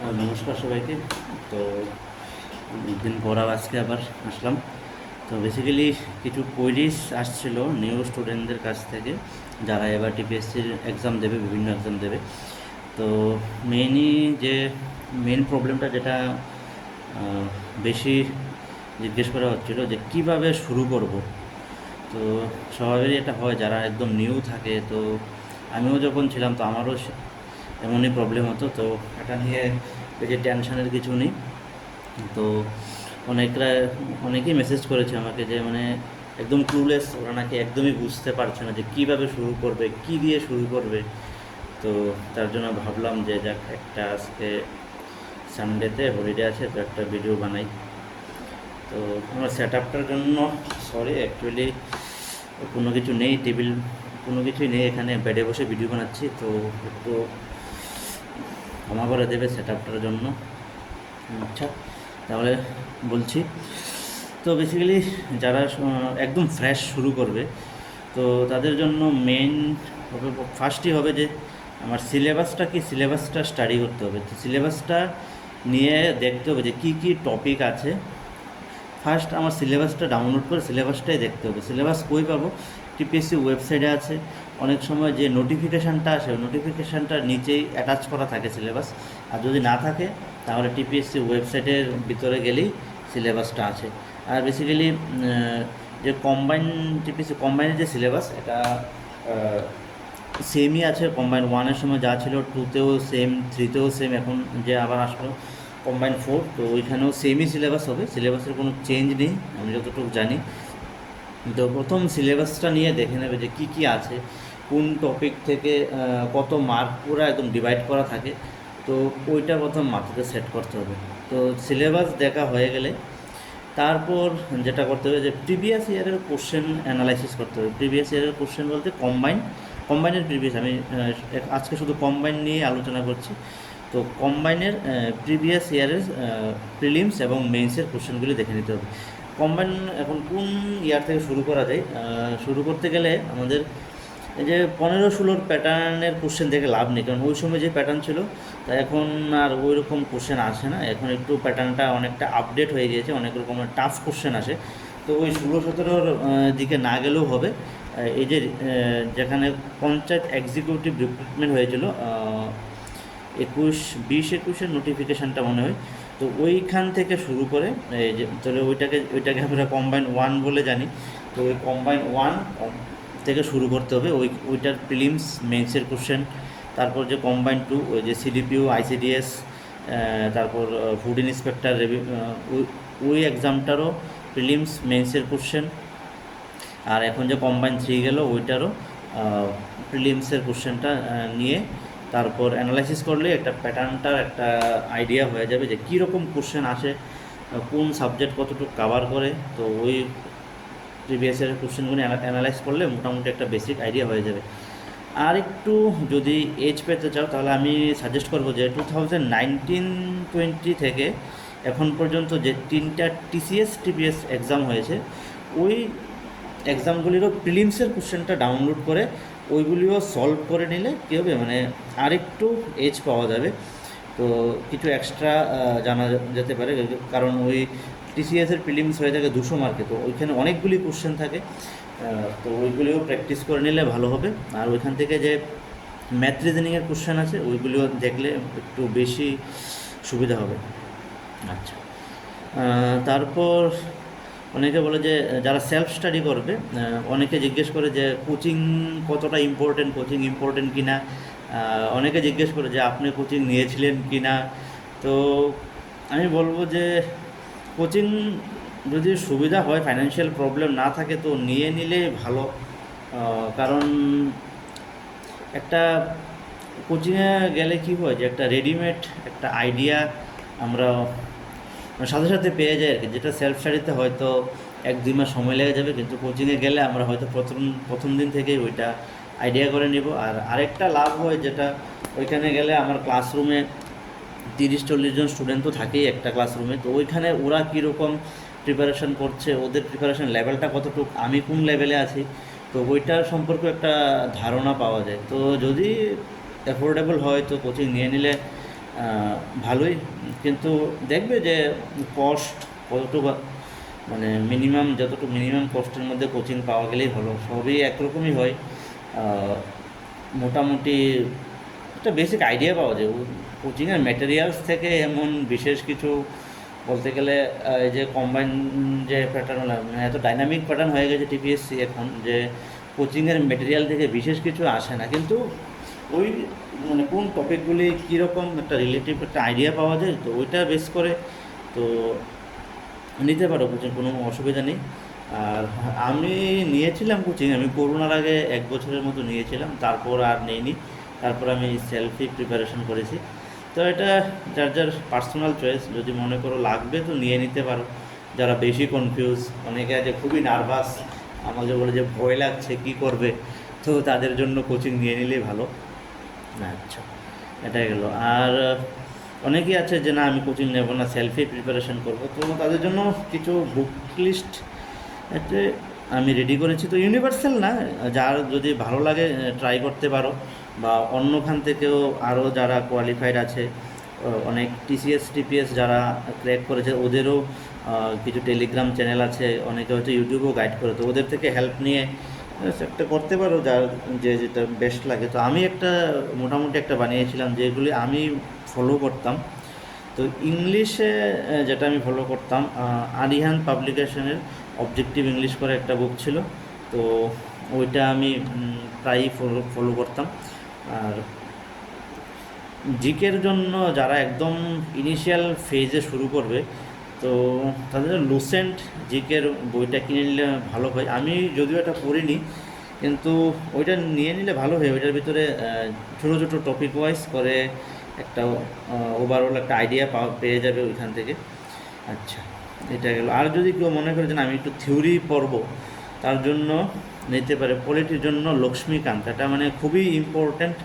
নমস্কার সবাইকে। তো অনেকদিন পর আজকে আবার আসলাম। তো বেসিক্যালি কিছু কোয়েরিজ আসছিল নিউ স্টুডেন্টদের কাছ থেকে, যারা এবার টিপিএসসির এক্সাম দেবে, বিভিন্ন এক্সাম দেবে। তো মেইনলি যে মেন প্রবলেমটা যেটা বেশি জিজ্ঞেস করা হচ্ছিল যে কিভাবে শুরু করব। তো স্বাভাবিকই এটা হয় যারা একদম নিউ থাকে। তো আমিও যখন ছিলাম তো আমারও এমনই প্রবলেম হতো। তো এটা নিয়ে এই যে টেনশনের কিছু নেই। তো অনেকরা অনেকেই মেসেজ করেছে আমাকে যে মানে একদম ক্লুলেস, ওরা নাকি একদমই বুঝতে পারছে না যে কীভাবে শুরু করবে, কী দিয়ে শুরু করবে। তো তার জন্য ভাবলাম যে যাক, একটা আজকে সানডেতে হলিডে আছে, তো একটা ভিডিও বানাই। তো আমার সেট আপটার জন্য সরি, অ্যাকচুয়ালি কোনো কিছু নেই, টেবিল কোনো কিছুই নেই এখানে, বেডে বসে ভিডিও বানাচ্ছি। তো একটু ক্ষমা করে দেবে সেট আপটার জন্য। আচ্ছা, তাহলে বলছি। তো বেসিক্যালি যারা একদম ফ্রেশ শুরু করবে, তো তাদের জন্য মেইন হবে, ফার্স্টই হবে যে আমার সিলেবাসটা কি, সিলেবাসটা স্টাডি করতে হবে। তো সিলেবাসটা নিয়ে দেখতে হবে যে কী কী টপিক আছে। ফার্স্ট আমার সিলেবাসটা ডাউনলোড করে সিলেবাসটাই দেখতে হবে। সিলেবাস কই পাবো? টিপিএসসি ওয়েবসাইটে আছে। অনেক সময় যে নোটিফিকেশানটা আসে, নোটিফিকেশানটার নিচেই অ্যাটাচ করা থাকে সিলেবাস। আর যদি না থাকে তাহলে টিপিএসসি ওয়েবসাইটের ভিতরে গেলেই সিলেবাসটা আছে। আর বেসিক্যালি যে কম্বাইন, টিপিএসসি কম্বাইনের যে সিলেবাস, এটা সেমই আছে। কম্বাইন ওয়ানের সময় যা ছিল, টুতেও সেম, থ্রিতেও সেম, এখন যে আবার আসলো কম্বাইন 4, তো ওইখানেও সেমই সিলেবাস হবে। সিলেবাসের কোনো চেঞ্জ নেই আমি যতটুকু জানি। তো প্রথম সিলেবাসটা নিয়ে দেখে নেবে যে কী কী আছে, কোন টপিক থেকে কত মার্ক পুরো একদম ডিভাইড করা থাকে। তো ওইটা প্রথম মাথাতে সেট করতে হবে। তো সিলেবাস দেখা হয়ে গেলে তারপর যেটা করতে হবে যে প্রিভিয়াস ইয়ারের কোশ্চেন অ্যানালাইসিস করতে হবে। প্রিভিয়াস ইয়ারের কোশ্চেন বলতে কম্বাইনের প্রিভিয়াস, আমি আজকে শুধু কম্বাইন নিয়ে আলোচনা করছি। তো কম্বাইনের প্রিভিয়াস ইয়ারের প্রিলিমস এবং মেইনসের কোশ্চেনগুলি দেখে নিতে হবে। কম্বাইন এখন কোন ইয়ার থেকে শুরু করা যায়? শুরু করতে গেলে আমাদের এই যে 15-16 প্যাটার্নের কোশ্চেন দেখে লাভ নেই, কারণ ওই সময় যে প্যাটার্ন ছিল তা এখন আর ওই রকম কোশ্চেন আসে না। এখন একটু প্যাটার্নটা অনেকটা আপডেট হয়ে গিয়েছে, অনেক রকমের টাফ কোশ্চেন আসে। তো ওই 16-17 দিকে না গেলেও হবে। এই যে যেখানে পঞ্চায়েত এক্সিকিউটিভ রিক্রুটমেন্ট হয়েছিল 20-21 নোটিফিকেশানটা মনে হয়, তো ওইখান থেকে শুরু করে এই যে তাহলে ওইটাকে আমরা কম্বাইন 1 বলে জানি। তো ওই কম্বাইন 1 থেকে শুরু করতে হবে, ওইটার প্রিলিমস মেন্সের কোশ্চেন। তারপর যে কম্বাইন 2, ওই যে সিডিপিও, আইসিডিএস, তারপর ফুড ইন্সপেক্টর ওই এক্সামটারও প্রিলিমস মেন্সের কোশ্চেন। আর এখন যে কম্বাইন 3 গেল, ওইটারও প্রিলিমসের কোশ্চেনটা নিয়ে তারপর অ্যানালাইসিস করলে একটা প্যাটার্নটার একটা আইডিয়া হয়ে যাবে যে কীরকম কোশ্চেন আসে, কোন সাবজেক্ট কতটুকু কাভার করে। তো ওই প্রিভিয়াস ইয়ারের কোশ্চেনগুলো অ্যানালাইজ করলে মোটামুটি একটা বেসিক আইডিয়া হয়ে যাবে। আর একটু যদি এজ পেতে চাও তাহলে আমি সাজেস্ট করবো যে 2019-20 থেকে এখন পর্যন্ত যে 3টা টিসিএস টিপিএস এক্সাম হয়েছে, ওই এক্সামগুলিরও প্রিলিমসের কোশ্চেনটা ডাউনলোড করে ওইগুলিও সলভ করে নিলে কী হবে, মানে আরেকটু এজ পাওয়া যাবে। তো কিছু এক্সট্রা জানা যেতে পারে, কারণ ওই টিসিএসের প্রিলিমস হয়ে থাকে 200 মার্কে, তো ওইখানে অনেকগুলি কোশ্চেন থাকে। তো ওইগুলিও প্র্যাকটিস করে নিলে ভালো হবে। আর ওইখান থেকে যে ম্যাথ রিজনিংয়ের কোশ্চেন আছে ওইগুলিও দেখলে একটু বেশি সুবিধা হবে। আচ্ছা, তারপর অনেকে বলে যে যারা সেলফ স্টাডি করবে, অনেকে জিজ্ঞেস করে যে কোচিং কতটা ইম্পর্টেন্ট, কোচিং ইম্পর্টেন্ট কি না। অনেকে জিজ্ঞেস করে যে আপনি কোচিং নিয়েছিলেন কি না। তো আমি বলবো যে কোচিং যদি সুবিধা হয়, ফাইন্যান্সিয়াল প্রবলেম না থাকে, তো নিয়ে নিলে ভালো। কারণ একটা কোচিংয়ে গেলে কী হয় যে একটা রেডিমেড একটা আইডিয়া আমরা সাথে সাথে পেয়ে যাই আর কি, যেটা সেলফ স্টাডিতে হয়তো 1-2 মাস সময় লেগে যাবে, কিন্তু কোচিংয়ে গেলে আমরা হয়তো প্রথম দিন থেকেই ওইটা আইডিয়া করে নেব। আর আরেকটা লাভ হয় যেটা, ওইখানে গেলে আমার ক্লাসরুমে 30-40 জন স্টুডেন্ট তো থাকেই একটা ক্লাসরুমে। তো ওইখানে ওরা কীরকম প্রিপারেশান করছে, ওদের প্রিপারেশান লেভেলটা কতটুকু, আমি কোন লেভেলে আছি, তো ওইটার সম্পর্কে একটা ধারণা পাওয়া যায়। তো যদি অ্যাফোর্ডেবল হয় তো কোচিং নিয়ে নিলে ভালোই, কিন্তু দেখবে যে কস্ট কতটুকু, মানে মিনিমাম যতটুকু মিনিমাম কস্টের মধ্যে কোচিং পাওয়া গেলেই হলো। সবই একরকমই হয়, মোটামুটি একটা বেসিক আইডিয়া পাওয়া যায় কোচিংয়ের ম্যাটেরিয়ালস থেকে। এমন বিশেষ কিছু বলতে গেলে এই যে কম্বাইন যে প্যাটার্ন, মানে এত ডাইনামিক প্যাটার্ন হয়ে গেছে টিপিএসসি এখন, যে কোচিংয়ের মেটেরিয়াল থেকে বিশেষ কিছু আসে না, কিন্তু ওই মানে কোন টপিকগুলি কীরকম একটা রিলেটিভ একটা আইডিয়া পাওয়া যায়, তো ওইটা বেস করে তো নিতে পারো কোচিং, কোনো অসুবিধা নেই। আর আমি নিয়েছিলাম কোচিং, আমি করোনার আগে 1 বছরের মতো নিয়েছিলাম, তারপর আর নেইনি। তারপর আমি সেলফি প্রিপারেশন করেছি। তো এটা যার যার পার্সোনাল চয়েস, যদি মনে করো লাগবে তো নিয়ে নিতে পারো। যারা বেশি কনফিউজ, অনেকে আছে খুবই নার্ভাস, আমাকে বলে যে ভয় লাগছে কী করবে, তো তাদের জন্য কোচিং নিয়ে নিলেই ভালো। আচ্ছা, এটাই গেল। আর অনেকেই আছে যে না আমি কোচিং নেব না, সেলফি প্রিপারেশন করব, তো তাদের জন্য কিছু বুক লিস্ট এতে আমি রেডি করেছি। তো ইউনিভার্সাল না, যার যদি ভালো লাগে ট্রাই করতে পারো, বা অন্যখান থেকেও আরও যারা কোয়ালিফাইড আছে, অনেক টিসিএস টিপিএস যারা ক্র্যাক করেছে ওদেরও কিছু টেলিগ্রাম চ্যানেল আছে, অনেকে হচ্ছে ইউটিউবেও গাইড করে, তো ওদের থেকে হেল্প নিয়ে একটা করতে পারো যার যে যেটা বেস্ট লাগে। তো আমি একটা মোটামুটি একটা বানিয়েছিলাম যেগুলি আমি ফলো করতাম। তো ইংলিশে যেটা আমি ফলো করতাম, আরিহান পাবলিকেশনের অবজেক্টিভ ইংলিশ করে একটা বুক ছিল, তো ওইটা আমি প্রায়ই ফলো করতাম। আর জিকের জন্য যারা একদম ইনিশিয়াল ফেজে শুরু করবে, তো তাদের লুসেন্ট জিকের বইটা কিনে নিলে ভালো হয়। আমি যদিও এটা পড়িনি, কিন্তু ওইটা নিয়ে নিলে ভালো হয়। ওইটার ভিতরে ছোটো ছোটো টপিক ওয়াইজ করে একটা ওভারঅল একটা আইডিয়া পেয়ে যাবে ওইখান থেকে। আচ্ছা, এটা গেল। আর যদি কেউ মনে করে যে আমি একটু থিওরি পড়বো, তার জন্য নিতে পারে পলিটির জন্য লক্ষ্মীকান্ত। এটা মানে খুবই ইম্পর্ট্যান্ট,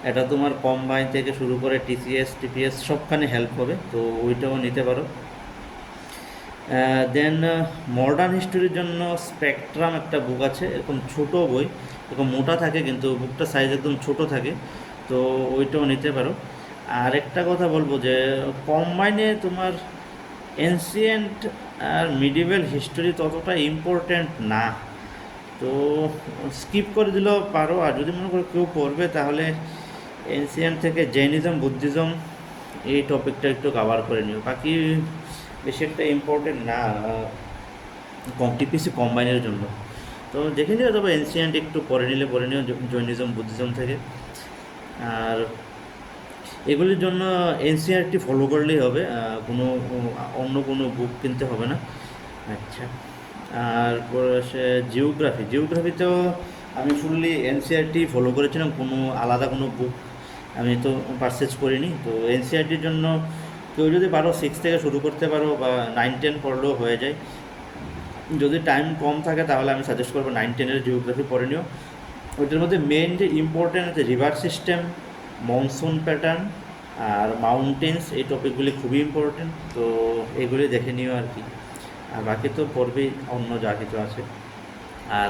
এটা তোমার কম্বাইন থেকে শুরু করে টিসিএস টিপিএস সবখানে হেল্প হবে, তো ওইটাও নিতে পারো। দেন মডার্ন হিস্টোরির জন্য স্পেকট্রাম একটা বুক আছে, এরকম ছোট বই, এরকম মোটা থাকে কিন্তু বুকটা সাইজ একদম ছোট থাকে, তো ওইটাও নিতে পারো। আর একটা কথা বলবো যে কম্বাইনে তোমার এনসিয়েন্ট আর মিডিভেল হিস্টোরি ততটা ইম্পর্ট্যান্ট না, তো স্কিপ করে দিলেও পারো। আর যদি মনে করো কেউ পড়বে, তাহলে এনসিয়েন্ট থেকে জৈনিজম বুদ্ধিজম এই টপিকটা একটু কভার করে নিও, বাকি বেশি একটা ইম্পর্টেন্ট না টিপিসি কম্বাইনের জন্য। তো দেখে নিও, তবে এনসিয়েন্ট একটু পড়ে নিও জৈনিজম বুদ্ধিজম থেকে। আর এগুলির জন্য এনসিআরটি ফলো করলেই হবে, কোনো অন্য কোনো বুক কিনতে হবে না। আচ্ছা, আর সে জিওগ্রাফিতেও আমি ফুললি এনসিআরটি ফলো করেছিলাম, কোনো আলাদা কোনো বুক আমি তো পারচেজ করিনি। তো এনসিআরটির জন্য কেউ যদি পারো 6 থেকে শুরু করতে পারো, বা 9-10 পড়লেও হয়ে যায়। যদি টাইম কম থাকে তাহলে আমি সাজেস্ট করবো 9-10-এর জিওগ্রাফি পড়ে নিও। ওইটার মধ্যে মেন যে ইম্পর্টেন্ট আছে রিভার সিস্টেম, মনসুন প্যাটার্ন আর মাউন্টেন্স, এই টপিকগুলি খুবই ইম্পর্টেন্ট, তো এগুলি দেখে নিও আর কি। আর বাকি তো পড়বেই অন্য যা কিছু আছে। আর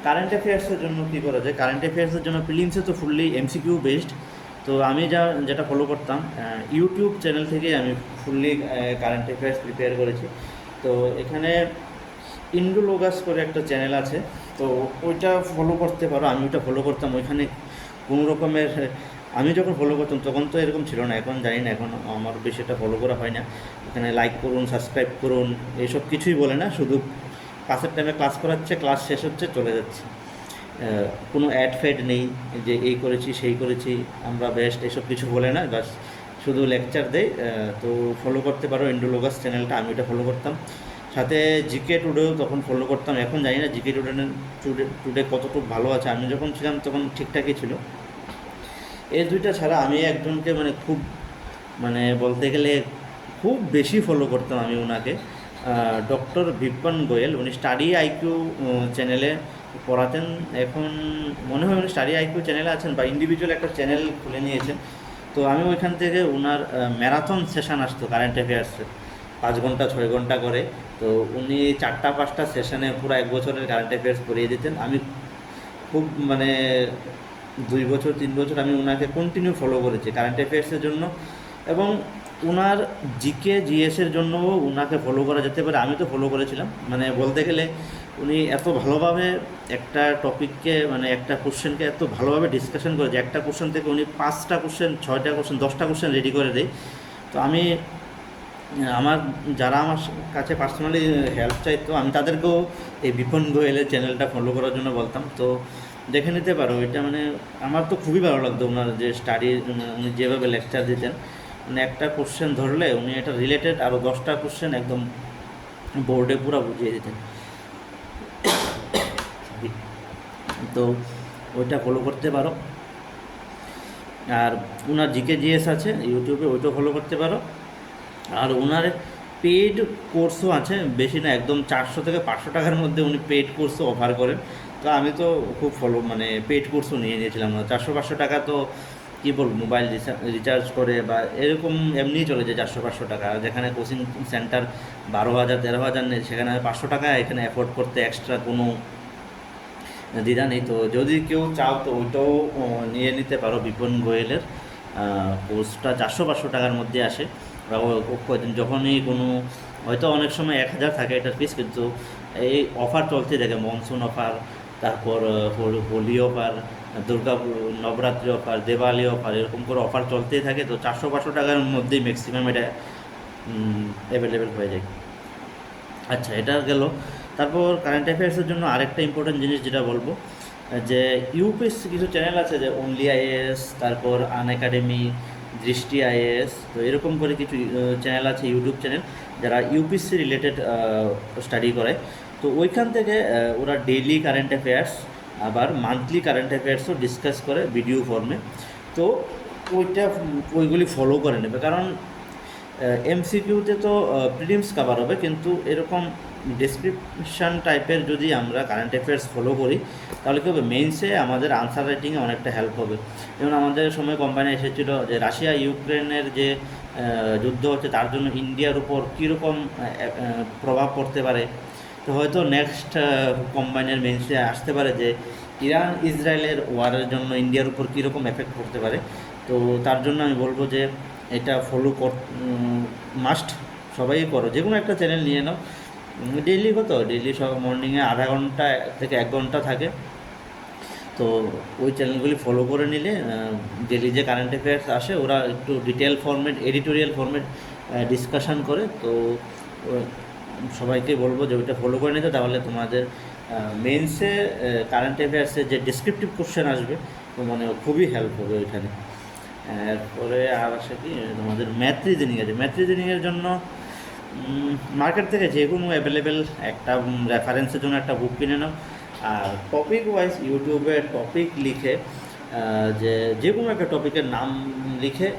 কারেন্ট অ্যাফেয়ার্সের জন্য কী করা যায়, কারেন্ট অ্যাফেয়ার্সের জন্য প্রিলিমসে তো ফুললি এমসিকিউ বেসড। তো আমি যেটা ফলো করতাম, ইউটিউব চ্যানেল থেকে আমি ফুললি কারেন্ট অ্যাফেয়ার্স প্রিপেয়ার করেছি। তো এখানে ইন্ডোলোগাস করে একটা চ্যানেল আছে, তো ওইটা ফলো করতে পারো। আমি ওইটা ফলো করতাম, ওইখানে কোনো রকমের, আমি যখন ফলো করতাম তখন তো এরকম ছিল না, এখন জানি না, এখন আমার বেশি এটা ফলো করা হয় না। এখানে লাইক করুন, সাবস্ক্রাইব করুন, এইসব কিছুই বলে না, শুধু ক্লাসের টাইমে ক্লাস করাচ্ছে, ক্লাস শেষ হচ্ছে চলে যাচ্ছে, কোনো অ্যাড ফ্যাড নেই যে এই করেছি সেই করেছি আমরা বেস্ট, এসব কিছু বলে না, বাস শুধু লেকচার দেয়। তো ফলো করতে পারো ইন্ডোলোগাস চ্যানেলটা, আমি এটা ফলো করতাম। সাথে জিকে টুডেও তখন ফলো করতাম, এখন জানি না জিকে টুডে কতটুকু ভালো আছে, আমি যখন ছিলাম তখন ঠিকঠাকই ছিল। এই দুইটা ছাড়া আমি একজনকে মানে খুব, মানে বলতে গেলে খুব বেশি ফলো করতাম আমি ওনাকে, ডক্টর বিপিন গোয়েল। উনি স্টাডি আইকিউ চ্যানেলে পড়াতেন, এখন মনে হয় উনি স্টাডি আইকিউ চ্যানেলে আছেন বা ইন্ডিভিজুয়াল একটা চ্যানেল খুলে নিয়েছেন। তো আমি ওইখান থেকে ওনার ম্যারাথন সেশন আসতো কারেন্ট অ্যাফেয়ার্সের, 5 ঘন্টা 6 ঘন্টা করে। তো উনি 4টা-5টা সেশনে পুরো 1 বছরের কারেন্ট অ্যাফেয়ার্স পড়িয়ে দিতেন। আমি খুব মানে 2 বছর 3 বছর আমি ওনাকে কন্টিনিউ ফলো করেছি কারেন্ট অ্যাফেয়ার্সের জন্য। এবং ওনার জিকে জিএসের জন্য ওনাকে ফলো করা যেতে পারে। আমি তো ফলো করেছিলাম, মানে বলতে গেলে উনি এত ভালোভাবে একটা টপিককে, মানে একটা কোশ্চেনকে এত ভালোভাবে ডিসকাশন করে যে একটা কোশ্চেন থেকে উনি 5টা কোশ্চেন, 6টা কোশ্চেন, 10টা কোশ্চেন রেডি করে দেয়। তো আমি আমার যারা আমার কাছে পার্সোনালি হেল্প চাইতো, আমি তাদেরকেও এই বিপন গোয়েলের চ্যানেলটা ফলো করার জন্য বলতাম। তো দেখে নিতে পারো এটা, মানে আমার তো খুবই ভালো লাগতো ওনার যে স্টাডি, উনি যেভাবে লেকচার দিতেন। মানে একটা কোশ্চেন ধরলে উনি এটা রিলেটেড আরও 10টা কোশ্চেন একদম বোর্ডে পুরো বুঝিয়ে দিতেন। তো ওইটা ফলো করতে পারো। আর ওনার জিকে জিএস আছে ইউটিউবে, ওইটাও ফলো করতে পারো। আর ওনার পেইড কোর্সও আছে, বেশি না, একদম 400 থেকে 500 টাকার মধ্যে উনি পেইড কোর্সও অফার করেন। তো আমি তো খুব মানে পেইড কোর্সও নিয়ে নিয়েছিলাম। 400-500 টাকা তো কী বলবো, মোবাইল রিচার্জ করে বা এরকম এমনিই চলে যায় 400-500 টাকা। যেখানে কোচিং সেন্টার 12,000-13,000 নেই, সেখানে 500 টাকা এখানে অ্যাফোর্ড করতে এক্সট্রা কোনো দ্বিধা নেই। তো যদি কেউ চাও তো ওইটাও নিয়ে নিতে পারো। বিপন গোয়েলের কোর্সটা 400-500 টাকার মধ্যে আসে। যখনই কোনো, হয়তো অনেক সময় 1,000 থাকে এটার ফিস, কিন্তু এই অফার চলতে থাকে, মনসুন অফার, তারপর Holi offer, Durga Navratri offer, Diwali offer, এরকম করে অফার চলতেই থাকে। তো 400-500 টাকার মধ্যেই ম্যাক্সিমাম এটা অ্যাভেলেবেল হয়ে যায়। আচ্ছা, এটা গেল। তারপর কারেন্ট অ্যাফেয়ার্সের জন্য আরেকটা ইম্পর্টেন্ট জিনিস যেটা বলবো, যে ইউপিএসসি কিছু চ্যানেল আছে, যে অনলি আইএএস, তারপর আন একাডেমি, দৃষ্টি আইএএস, তো এরকম করে কিছু চ্যানেল আছে, ইউটিউব চ্যানেল, যারা ইউপিএসসি রিলেটেড স্টাডি করে। তো ওইখান থেকে ওরা ডেইলি কারেন্ট অ্যাফেয়ার্স আবার মান্থলি কারেন্ট অ্যাফেয়ার্সও ডিসকাস করে ভিডিও ফর্মে। তো ওইগুলি ফলো করে নেবে, কারণ এমসিকিউতে তো প্রিলিমস কভার হবে, কিন্তু এরকম ডেসক্রিপশান টাইপের যদি আমরা কারেন্ট অ্যাফেয়ার্স ফলো করি, তাহলে কী হবে, মেইনসে আমাদের আনসার রাইটিংয়ে অনেকটা হেল্প হবে। যেমন আমাদের সময় কোম্পানি এসেছিল যে রাশিয়া ইউক্রেনের যে যুদ্ধ হচ্ছে, তার জন্য ইন্ডিয়ার উপর কীরকম প্রভাব পড়তে পারে। তো হয়তো নেক্সট কোম্পানির মেইনসে আসতে পারে যে ইরান ইসরায়েলের ওয়ারের জন্য ইন্ডিয়ার উপর কীরকম এফেক্ট পড়তে পারে। তো তার জন্য আমি বলবো যে এটা ফলো মাস্ট, সবাই করো, যে কোনো একটা চ্যানেল নিয়ে নাও। ডেইলি ডেইলি সব মর্নিংয়ে আধা ঘন্টা থেকে 1 ঘন্টা থাকে। তো ওই চ্যানেলগুলি ফলো করে নিলে ডেইলি যে কারেন্ট অ্যাফেয়ার্স আসে, ওরা একটু detail format, editorial format discussion করে। তো সবাইকে বলবো যে ওইটা ফলো করে নিতে, তাহলে তোমাদের মেন্সে কারেন্ট অ্যাফেয়ার্সের যে ডেসক্রিপটিভ কোশ্চেন আসবে, তো মানে খুবই হেল্প হবে ওইখানে। এরপরে আর আসে কি, তোমাদের ম্যাথ রিজনিং আছে। ম্যাথ রিজনিংয়ের জন্য মার্কেট থেকে যে কোনো অ্যাভেলেবেল একটা রেফারেন্সের জন্য একটা বুক কিনে নাও। আর টপিক ওয়াইজ ইউটিউবে টপিক লিখে, যে কোনো একটা টপিকের নাম লিখে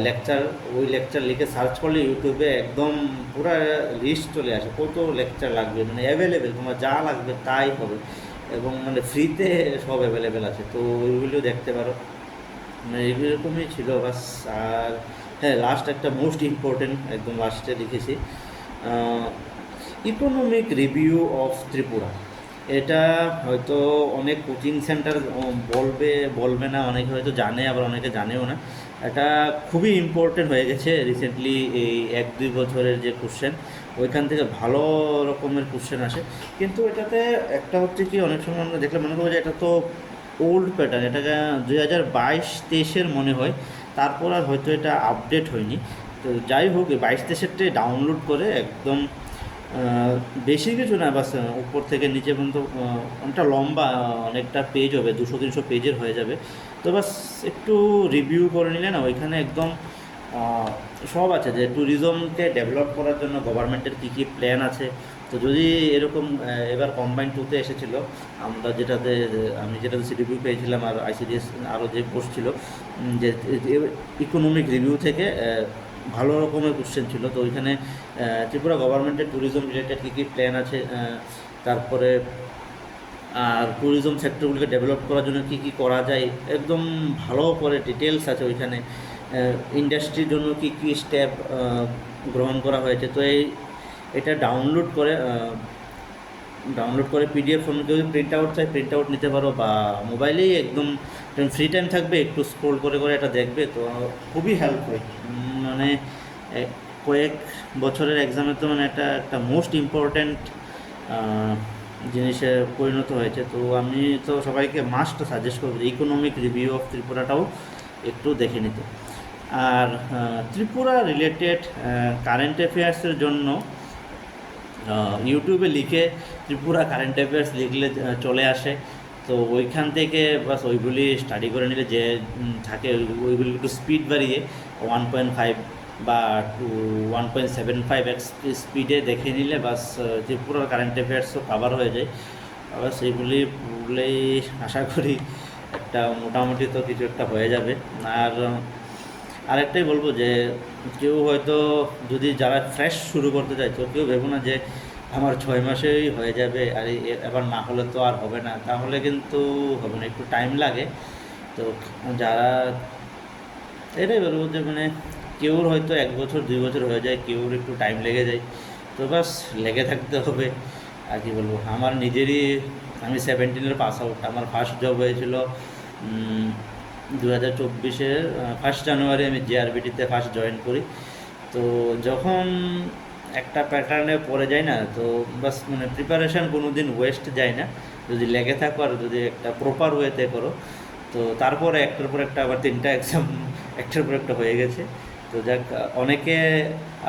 লেকচার, ওই লেকচার লিখে সার্চ করলে ইউটিউবে একদম পুরো লিস্ট চলে আসে, কত লেকচার লাগবে, মানে অ্যাভেলেবেল, তোমার যা লাগবে তাই হবে, এবং মানে ফ্রিতে সব অ্যাভেলেবেল আছে। তো ওইগুলিও দেখতে পারো। এরকমই ছিল বাস। আর হ্যাঁ, লাস্ট একটা মোস্ট ইম্পর্টেন্ট, একদম লাস্টে লিখেছি, ইকোনমিক রিভিউ অফ ত্রিপুরা। এটা হয়তো অনেক কোচিং সেন্টার বলবে না, অনেকে হয়তো জানে, আবার অনেকে জানেও না। এটা খুবই ইম্পর্টেন্ট হয়ে গেছে রিসেন্টলি, এই 1-2 বছরের যে কোশ্চেন, ওইখান থেকে ভালো রকমের কোশ্চেন আসে। কিন্তু এটাতে একটা হচ্ছে কি, অনেক সময় আমরা দেখলে মনে করবো যে এটা তো ওল্ড প্যাটার্ন, এটাকে 2022-23-এর মনে হয়, তারপর আর হয়তো এটা আপডেট হয়নি। তো যাই হোক, 22-23-এরটাই ডাউনলোড করে একদম বেশি কিছু না, বাস উপর থেকে নিচে পর্যন্ত অনেকটা লম্বা, অনেকটা পেজ হবে, 200-300 পেজের হয়ে যাবে। তো বাস একটু রিভিউ করে নিলে না, ওইখানে একদম সব আছে, যে ট্যুরিজমকে ডেভেলপ করার জন্য গভর্নমেন্টের কী কী প্ল্যান আছে। তো যদি এরকম এবার কম্বাইন 2-তে এসেছিলো, আমি যেটাতে সিডিপি পেয়েছিলাম, আর আইসিডিএস আরও যে পোস্ট ছিল, যে ইকোনমিক রিভিউ থেকে ভালো রকমের কোশ্চেন ছিল। তো ওইখানে ত্রিপুরা গভর্নমেন্টের ট্যুরিজম রিলেটেড কী কী প্ল্যান আছে, তারপরে আর ট্যুরিজম সেক্টরগুলিকে ডেভেলপ করার জন্য কী কী করা যায়, একদম ভালো করে ডিটেলস আছে ওইখানে। ইন্ডাস্ট্রির জন্য কী কী স্টেপ গ্রহণ করা হয়েছে। তো এটা ডাউনলোড করে পিডিএফ ফর্মে, কেউ প্রিন্ট আউট চাই প্রিন্ট আউট নিতে পারো, বা মোবাইলেই একদম ফ্রি টাইম থাকবে একটু স্ক্রোল করে করে এটা দেখবে, তো খুবই হেল্প হয়। মানে কয়েক বছরের এক্সামে তো মানে একটা মোস্ট ইম্পর্ট্যান্ট জিনিসে পরিণত হয়েছে। তো আমি তো সবাইকে মাস্ট সাজেস্ট করবো ইকোনমিক রিভিউ অফ ত্রিপুরাটাও একটু দেখে নিতে। আর ত্রিপুরা রিলেটেড কারেন্ট অ্যাফেয়ার্সের জন্য ইউটিউবে লিখে ত্রিপুরা কারেন্ট অ্যাফেয়ার্স লিখলে চলে আসে। তো ওইখান থেকে বাস ওইগুলি স্টাডি করে নিলে যে থাকে ওইগুলি একটু স্পিড বাড়িয়ে 1.5 বা 1.75 এক্স স্পিডে দেখে নিলে বাস ত্রিপুরার কারেন্ট অ্যাফেয়ার্সও কাভার হয়ে যায়। আবার সেইগুলি পড়লেই আশা করি একটা মোটামুটি তো কিছু একটা হয়ে যাবে। আর আরেকটাই বলবো যে কেউ হয়তো যদি যারা ফ্রেশ শুরু করতে চায় তো কেউ ভেবো না যে আমার 6 মাসেই হয়ে যাবে আর এবার না হলে তো আর হবে না, তাহলে কিন্তু হবে না, একটু টাইম লাগে। তো যারা এটাই বলবো যে মানে কেউর হয়তো 1 বছর 2 বছর হয়ে যায়, কেউর একটু টাইম লেগে যায়। তো বাস লেগে থাকতে হবে। আর কি বলবো, আমার নিজেরই আমি 17-এর পাস আউট। আমার ফার্স্ট জব হয়েছিল 2024-এর 1 জানুয়ারি আমি জেআরবিটিতে ফার্স্ট জয়েন করি। তো যখন একটা প্যাটার্নে পড়ে যায় না, তো বাস মানে প্রিপারেশান কোনো দিন ওয়েস্ট যায় না যদি লেগে থাকো আর যদি একটা প্রপার ওয়েতে করো। তো তারপরে একটার পর একটা আবার 3টা এক্সাম একটার পর একটা হয়ে গেছে। তো যাক, অনেকে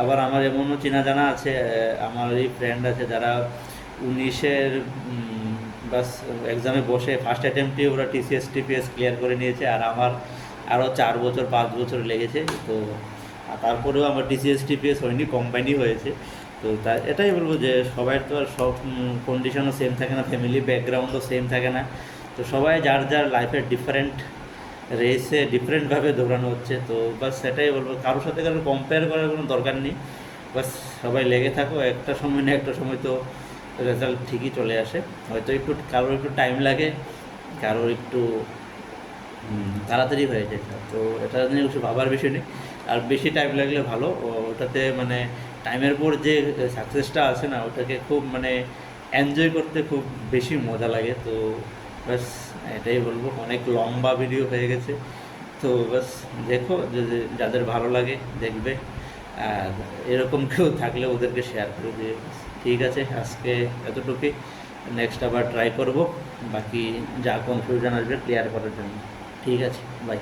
আবার আমার এমনও চেনা জানা আছে, আমার এই ফ্রেন্ড আছে যারা 19-এর বাস এক্সামে বসে ফার্স্ট অ্যাটেম্পটে ওরা টিসিএস টিপিএস ক্লিয়ার করে নিয়েছে, আর আমার আরও 4 বছর 5 বছর লেগেছে। তো তারপরেও আমার টিসিএস টিপিএস হয়নি, কম্বাইনই হয়েছে। তো এটাই বলবো যে সবাই তো আর সব কন্ডিশনও সেম থাকে না, ফ্যামিলি ব্যাকগ্রাউন্ডও সেম থাকে না। তো সবাই যার যার লাইফের ডিফারেন্ট রেসে ডিফারেন্টভাবে দৌড়ানো হচ্ছে। তো বাস সেটাই বলবো, কারোর সাথে কারোর কম্পেয়ার করার কোনো দরকার নেই। বাস সবাই লেগে থাকো, একটা সময় না একটা সময় তো রেজাল্ট ঠিকই চলে আসে। হয়তো একটু কারোর একটু টাইম লাগে, কারোর একটু তাড়াতাড়ি হয়ে যায়। তো এটা নিয়ে কিছু ভাবার বিষয় নেই। আর বেশি টাইম লাগলে ভালো, ওটাতে মানে টাইমের পর যে সাকসেসটা আছে না, ওটাকে খুব মানে এনজয় করতে খুব বেশি মজা লাগে। তো ব্যাস এটাই বলবো, অনেক লম্বা ভিডিও হয়ে গেছে। তো ব্যাস দেখো, যদি যাদের ভালো লাগে দেখবে, আর এরকম কেউ থাকলে ওদেরকে শেয়ার করে দিয়ে। ঠিক আছে, আজকে এতটুকুই। নেক্সট আবার ট্রাই করব বাকি যা কনফিউশন আসবে ক্লিয়ার করার জন্য। ঠিক আছে, বাই।